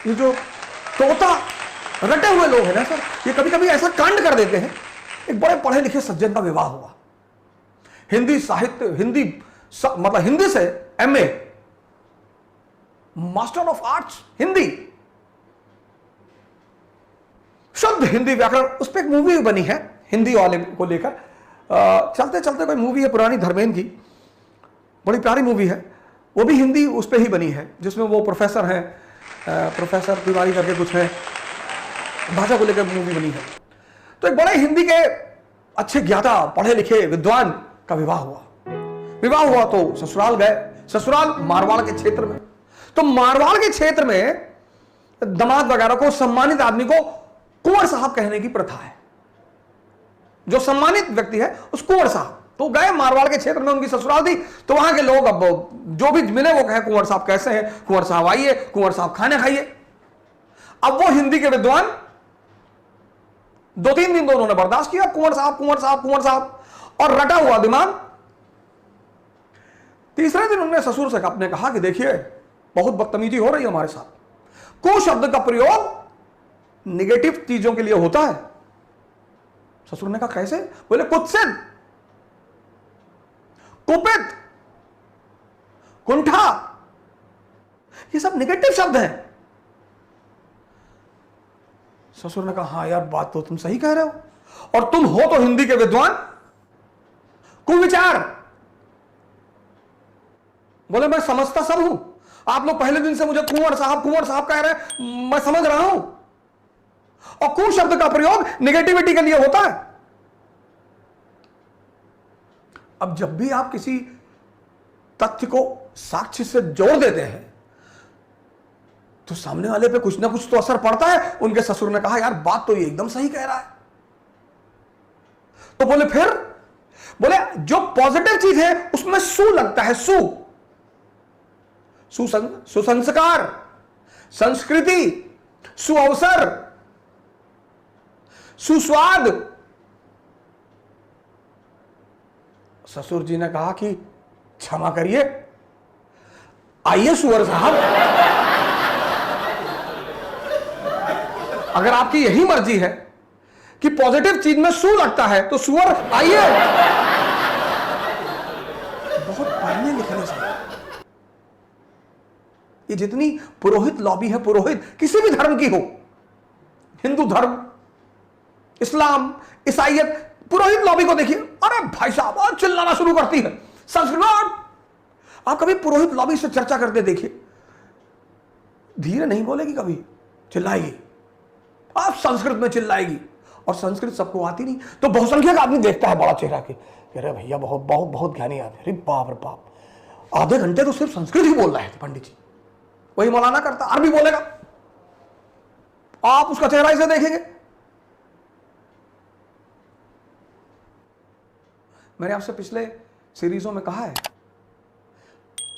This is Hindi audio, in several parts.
ये जो तोता रटे हुए लोग हैं ना सर, ये कभी कभी ऐसा कांड कर देते हैं। एक बड़े पढ़े लिखे सज्जन का विवाह हुआ, हिंदी साहित्य, मतलब हिंदी से MA, master of arts Hindi, शुद्ध हिंदी व्याकरण। उस पर एक मूवी बनी है हिंदी वाले को लेकर। चलते चलते कोई मूवी है पुरानी धर्मेंद्र की, बड़ी प्यारी मूवी है, वो भी हिंदी उस पर ही बनी है, जिसमें वो प्रोफेसर हैं, प्रोफेसर तिवारी करके कुछ है, भाषा को लेकर मूवी बनी है। तो एक बड़े हिंदी के अच्छे ज्ञाता पढ़े लिखे विद्वान का विवाह हुआ। विवाह हुआ तो ससुराल गए। ससुराल मारवाड़ के क्षेत्र में। तो मारवाड़ के क्षेत्र में दामाद वगैरह को, सम्मानित आदमी को कुंवर साहब कहने की प्रथा है। जो सम्मानित व्यक्ति है उस कुंवर साहब। तो गए मारवाड़ के क्षेत्र में, उनकी ससुराल थी, तो वहां के लोग अब जो भी मिले वो कहे कुंवर साहब कैसे हैं, कुंवर साहब आइए, कुंवर साहब खाने खाइए। अब वो हिंदी के विद्वान 2-3 दिन तो उन्होंने बर्दाश्त किया, कुंवर साहब कुंवर साहब कुंवर साहब, और रटा हुआ दिमाग। तीसरे दिन उन्होंने ससुर से अपने कहा कि देखिए बहुत बदतमीजी हो रही है हमारे साथ। कु शब्द का प्रयोग निगेटिव चीजों के लिए होता है। ससुर ने कहा कैसे? बोले कुत्सित, कुपित, कुंठा, ये सब निगेटिव शब्द हैं। ससुर ने कहा हाँ यार बात तो तुम सही कह रहे हो, और तुम हो तो हिंदी के विद्वान, कुविचार। बोले मैं समझता सब हूं, आप लोग पहले दिन से मुझे कुंवर साहब कह रहे हैं, मैं समझ रहा हूं। और कु शब्द का प्रयोग निगेटिविटी के लिए होता है। अब जब भी आप किसी तथ्य को साक्ष्य से जोड़ देते हैं तो सामने वाले पे कुछ ना कुछ तो असर पड़ता है। उनके ससुर ने कहा यार बात तो ये एकदम सही कह रहा है। तो बोले फिर? बोले जो पॉजिटिव चीज है उसमें सु लगता है, सुसंस्कार, संस्कृति, सुअवसर, सुस्वाद। ससुर जी ने कहा कि क्षमा करिए, आइए सुअर साहब, अगर आपकी यही मर्जी है कि पॉजिटिव चीज में सु लगता है तो सुअर आइए। बहुत पढ़ने लिखने से ये जितनी पुरोहित लॉबी है, पुरोहित किसी भी धर्म की हो, हिंदू धर्म, इस्लाम, ईसाईयत, पुरोहित लॉबी को देखिए, अरे भाई साहब और चिल्लाना शुरू करती है संस्कृत। आप कभी पुरोहित लॉबी से चर्चा करते देखिए, धीरे नहीं बोलेगी, कभी चिल्लाएगी, आप संस्कृत में चिल्लाएगी, और संस्कृत सबको आती नहीं। तो बहुसंख्यक आदमी देखता है बड़ा चेहरा के, अरे भैया बहुत बहुत बहुत ज्ञानी आदमी, अरे बाप रे बाप, आधे घंटे तो सिर्फ संस्कृत ही बोल रहे थे पंडित जी। वही मौलाना करता अरबी बोलेगा, आप उसका चेहरा इसे देखेंगे। मैंने आपसे पिछले सीरीजों में कहा है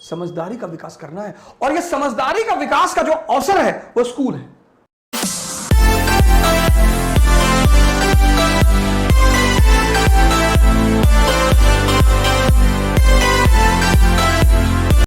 समझदारी का विकास करना है, और यह समझदारी का विकास का जो अवसर है वो स्कूल है।